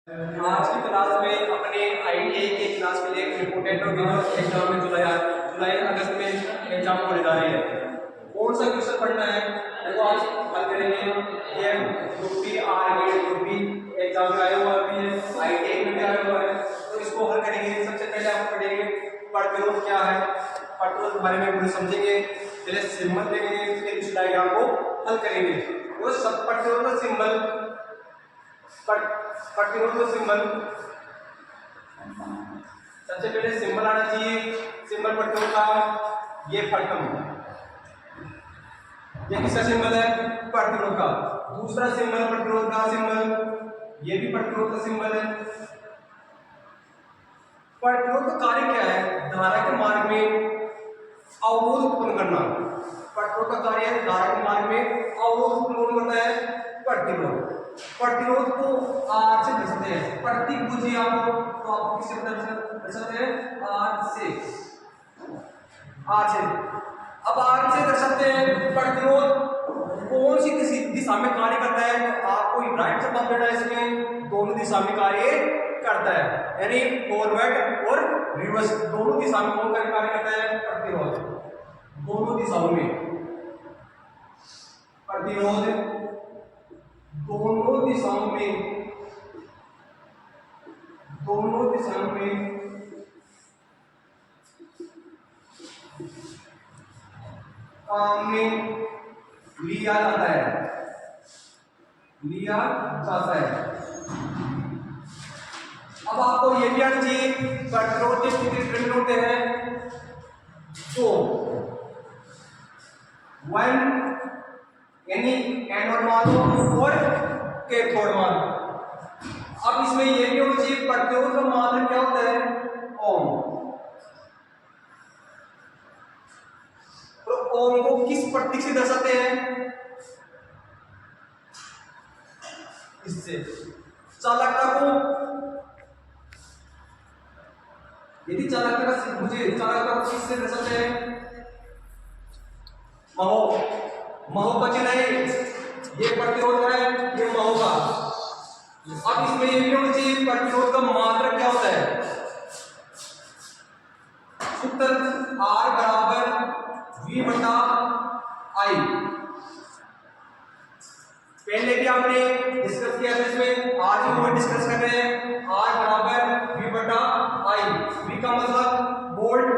आज की क्लास में अपने आईटीआई के क्लास के लिए इम्पोर्टेंट और मेजर एग्जाम में जुलाई अगस्त में एग्जाम होने जा रही है। कौन सा क्वेश्चन पढ़ना है वो आज हल करेंगे। ये group B or group B exam में आया हुआ भी है, आईटीआई में भी आया हुआ है, तो इसको हल करेंगे। सबसे पहले आप पढ़ेंगे प्रतिरोध क्या है, प्रतिरोध के बारे में पूरे समझेंगे, पहले सिंबल देखेंगे, फिर इस डायग्राम को हल करेंगे। वो सब प्रतिरोध का सिंबल प्रतिरोध का सिंबल सबसे पहले सिंबल आना चाहिए। सिंबल प्रतिरोध का ये फटकम, ये किसका सिंबल है? प्रतिरोध का। दूसरा सिंबल प्रतिरोध का सिंबल, ये भी प्रतिरोध का सिंबल है। प्रतिरोध का कार्य क्या है? धारा के मार्ग में अवरोध उत्पन्न करना। प्रतिरोध का कार्य है धारा के मार्ग में अवरोध उत्पन्न करता है प्रतिरोध। प्रतिरोध को आर से दर्शाते हैं। प्रतीक बुझिए आपको, तो आप किससे दर्शाते हैं? आर से। आर से अब आर से दर्शाते हैं प्रतिरोध कौन सी दिशा में कार्य करता है। तो आपको राइट से जवाब देना है। इसमें दोनों दिशा में कार्य करता है, यानी फॉरवर्ड और रिवर्स दोनों दिशा में कौन कार्य करता है? प्रतिरोध। दोनों दिशाओं में प्रतिरोध, दोनों दिशाओं में, दोनों दिशाओं में काम में लिया जाता है, लिया जाता है। अब आपको ये भी आना चाहिए प्रतिरोध के कितने प्रकार होते हैं? तो वन यानी एनोड मानो और कैथोड मानो। अब इसमें ये भी होना चाहिए प्रतिरोध का मान क्या होता है? ओम। तो ओम को किस प्रतीक से दर्शाते हैं? इससे। चालकता को, यदि चालकता का मुझे चालकता को किससे दर्शाते हैं? महो। महो का चिन्ह है, ये प्रतिरोध है, ये महो का। अब इसमें ये भी होना चाहिए प्रतिरोध का मात्रक क्या होता है? सूत्र R बराबर V बटा I। पहले भी आपने डिस्कस किया था, इसमें आज भी वो डिस्कस कर रहे हैं। R बराबर V बटा I। V का मतलब वोल्ट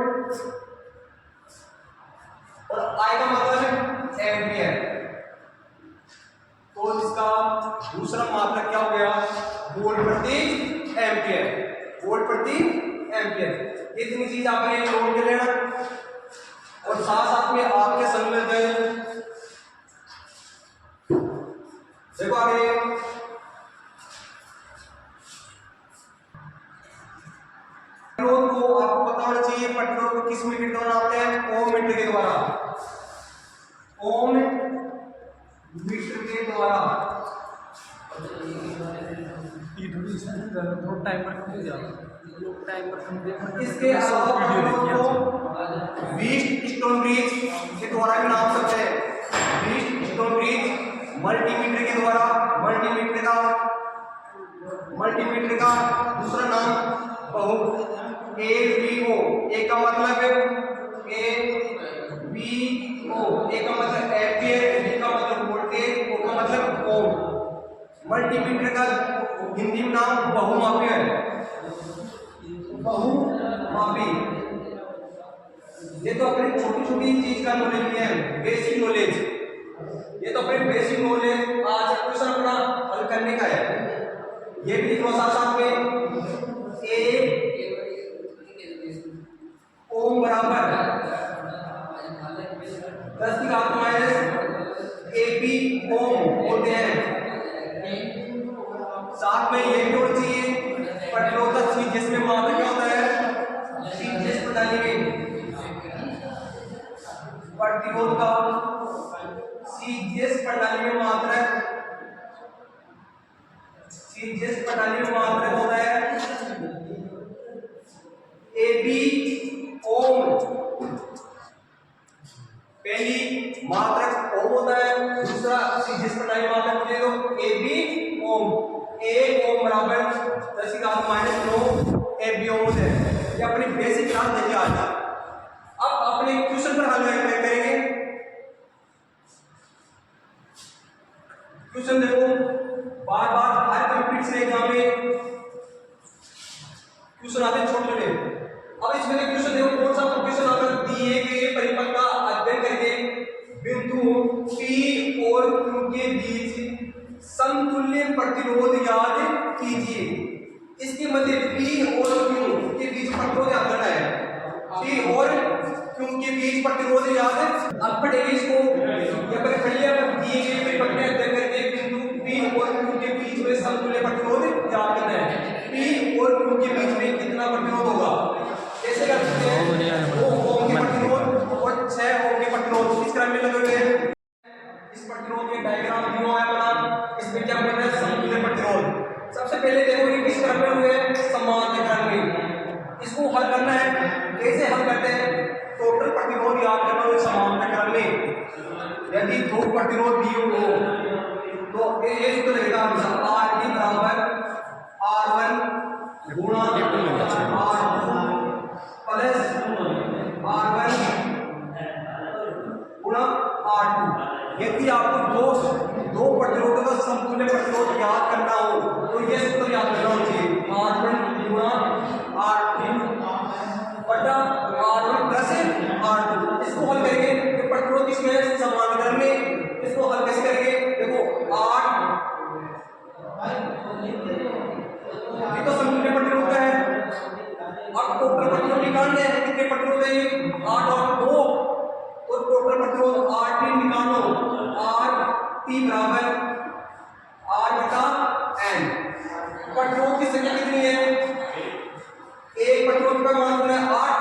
और I का मतलब एम्पियर। तो इसका दूसरा मात्रक क्या हो गया? वोल्ट प्रति एम्पियर। वोल्ट प्रति एम्पियर। इतनी चीज आपने नोट कर लेना और साथ साथ में आपके संबंध देखो आगे। प्रतिरोध को आपको पता होना चाहिए, प्रतिरोध को किस मीटर द्वारा नापते हैं? ओम मीटर के द्वारा। ओम मीटर के द्वारा। इसके अलावा व्हीट स्टोन ब्रिज के द्वारा भी नाप सकते हैं। व्हीट स्टोन ब्रिज मल्टीमीटर के द्वारा। मल्टीमीटर का दूसरा नाम बहु AVO। ए का मतलब AVO, ए का मतलब एम्पियर, V का मतलब वोल्टेज, O का मतलब ओम। मल्टीमीटर का हिंदी में नाम बहुमापी है। बहुमापी। ये तो अपनी छोटी छोटी चीज का नॉलेज है, बेसिक नॉलेज। ये तो अपने बेसिक नॉलेज आज क्वेश्चन अपना हल करने का है। ये भी लिखो साथ साथ में। ए ओम बराबर 10 की घात माइनस AP ओम होते हैं। साथ में ये भी होना चाहिए प्रतिरोध का सीजीएस में मात्रक क्या होता है? सीजीएस प्रणाली में प्रतिरोध का सीजीएस प्रणाली में मात्रक, सीजीएस प्रणाली में मात्रक होता है AB ओम। पहली मात्रक ओम होता है, दूसरा सीजीएस प्रणाली मात्रक होती है तो AB ओम। 1 ओम बराबर एबियोम है। ये अपनी बेसिक क्लास देखिए आज। अब अपने क्वेश्चन पर हल करेंगे। क्वेश्चन देखो, बार बार हर कंपटीशन एग्जाम में क्वेश्चन आते हैं छोटे छोटे। अब इसमें क्वेश्चन देखो, कौन सा क्वेश्चन आता है, दिए गए परिपथ का अध्ययन करके बिंदुओं P और Q के बीच समतुल्य प्रतिरोध याद कीजिए। इसके मध्य P और Q के बीच प्रतिरोध याद करना है। P और Q के बीच प्रतिरोध याद। अब पढ़ेंगे इसको, या फिर पढ़िए दिए गए परिपथ का अध्ययन करके बिंदु P और Q के बीच में समतुल्य प्रतिरोध याद करना है। P और Q के बीच में कितना प्रतिरोध होगा? कैसे कर सकते हैं? 2 ओम के प्रतिरोध और 6 ओम के प्रतिरोध इस क्रम में लगे हुए हैं। इस प्रतिरोध के डायग्राम दिया है बना, इसमें क्या बना है? समतुल्य प्रतिरोध। सबसे पहले देखो ये किस क्रम में हुए हैं? समांतर क्रम में। इसको हल करना है। कैसे हल करते हैं? टोटल प्रतिरोध याद करना है समांतर क्रम में। यदि 2 प्रतिरोध दिए हो तो ये सूत्र लगेगा R बराबर R1 गुणा R2 प्लस R1 गुणा R2। यदि आपको दो प्रतिरोधों का समतुल्य प्रतिरोध याद करना हो तो यह सूत्र याद करना चाहिए, R1 गुणा R2 बटा R1 प्लस R2। इसको हल करेंगे तो प्रतिरोध किसमें है? समांतर में। इसको हल कैसे करेंगे? देखो 8 ये तो समतुल्य प्रतिरोध है। अब टोटल प्रतिरोध निकालने हैं, कितने प्रतिरोध है? 8 और 2, तो टोटल प्रतिरोध R3 निकालो। RT बराबर R बटा N। प्रतिरोध की संख्या कितनी है? एक प्रतिरोध का मान है 8,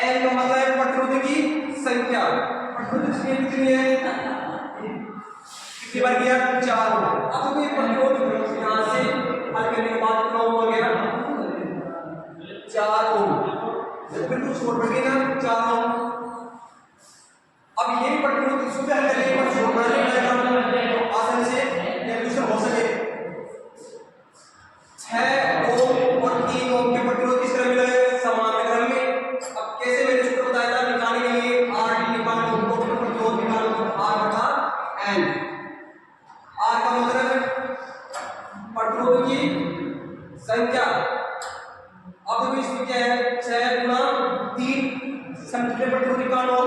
N का मतलब है प्रतिरोध की संख्या। प्रतिरोध की संख्या कितनी है? कितनी बार किया? 4। अब तो ये प्रतिरोध यहां से हल करने के बाद कितना हो गया? 4 ओम। बिल्कुल छोड़ रखिएगा 4 ओम। अब ये प्रतिरोध इसको हल करने के बाद छोड़ना नहीं तो आसानी से कैलकुलेशन हो सके। 6 ओम और 3 ओम के प्रतिरोध किस क्रम में लगे? समांतर क्रम में। अब कैसे मैंने सूत्र बताया था निकालने के लिए? RT निकालो, टोटल प्रतिरोध निकालो, R बटा N। R का मतलब प्रतिरोध की संख्या। अब देखो इसमें क्या है? 6 गुणा 3 समतुल्य प्रतिरोध निकालना हो।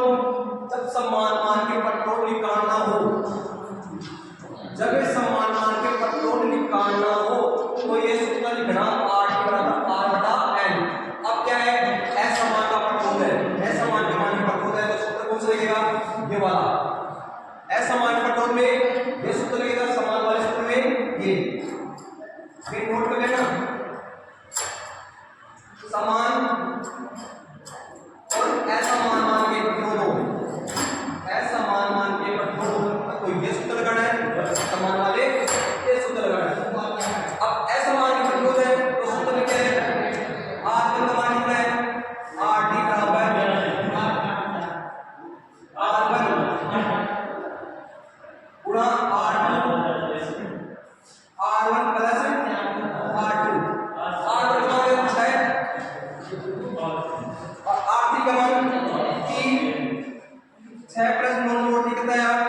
जब समान मान के प्रतिरोध निकालना हो, जब समान मान के प्रतिरोध निकालना हो तो ये सूत्र लिखना RT बराबर R बटा N। अब क्या है? असमान का प्रतिरोध है। असमान के मान का प्रतिरोध है तो सूत्र कौन सा लगेगा? ये वाला। असमान प्रतिरोध में ये सूत्र लगेगा, समान वाले सूत्र में ये नोट कर लेना। समान और असमान मान के प्रतिरोध, असमान मान के प्रतिरोध तो ये सूत्र लगाना है, समान वाले ये सूत्र लगाना है। अब असमान के प्रतिरोध है तो सूत्र में क्या है? R का मान कितना है? RT बराबर R1 गुणा R2 R1 plus R2। R1 का मान 6 और R3 का मान 3। 6 प्लस 9 जोड़ कितना है यार?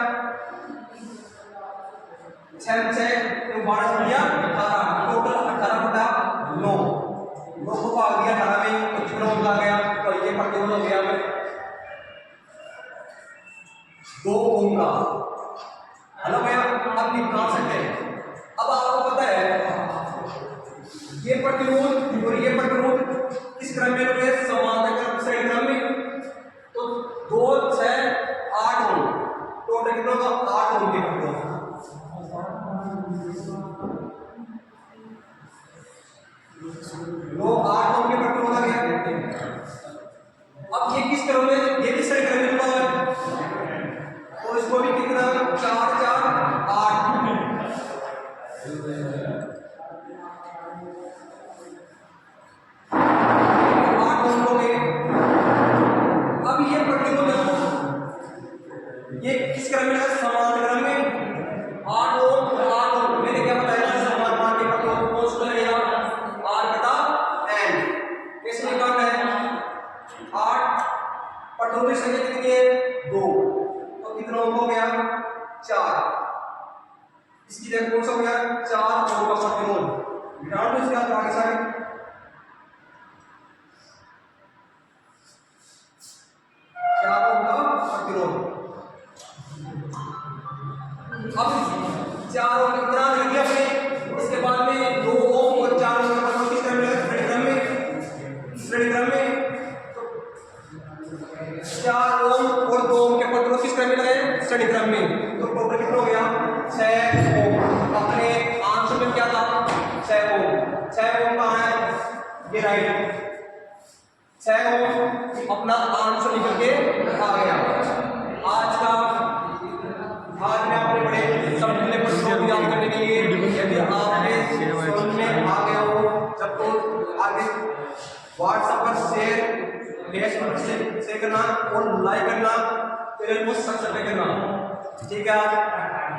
6 तो 12 हो गया 18। टोटल 18 बटा 9। 9 को भाग दिया 18 में तो कितना होगा गया? तो ये प्रतिरोध हो गया 2 ओम का। हेलो भैया, अब निकाल सकते हैं। अब आपको पता है ये प्रतिरोध और ये प्रतिरोध किस क्रम में लगे? समांतर क्रम में। तो 2 6 8 ओम, टोटल कितना होगा? 8 ओम के प्रतिरोध। 2 8 ओम के प्रतिरोध आ गया। अब ये किस क्रम में? ये किस क्रम में जुड़ा है? तो इसको भी कितना? 4 4 8। अब ये प्रतिरोध ये किस क्रम में है? समांतर क्रम में। 8 ओम 8 ओम। मैंने क्या बताया? समान मान के प्रतिरोध कौन सा लगेगा? R पट्टों की संख्या कितनी है 2, तो कितना ओम हो गया 4। इसकी जगह कौन सा हो गया 4 ओम का प्रतिरोध, घटा दो इसके बाद आगे सारे 4 ओम का प्रतिरोध। अब 4 ओम कितना लग गया अपने, इसके बाद में 2 ओम और 4 ओम का प्रतिरोध किस तरह मिलेगा श्रेणीक्रम में 4 ओम और 2 ओम के प्रतिरोध किस क्रम में लगे श्रेणीक्रम में, तो टोटल कितना हो गया 6 ओम। अपने आंसर में क्या था 6 ओम, 6 ओम कहाँ है ये राइट, 6 ओम अपना आंसर निकल के आ गया। आज मैं अपने बड़े समझने पर जोर याद करने के लिए, यदि आपने समझ में आ गया हो जब तो आगे व्हाट्सएप पर शेयर फेसबुक से करना और लाइक करना, चैनल को सब्सक्राइब करना, ठीक है।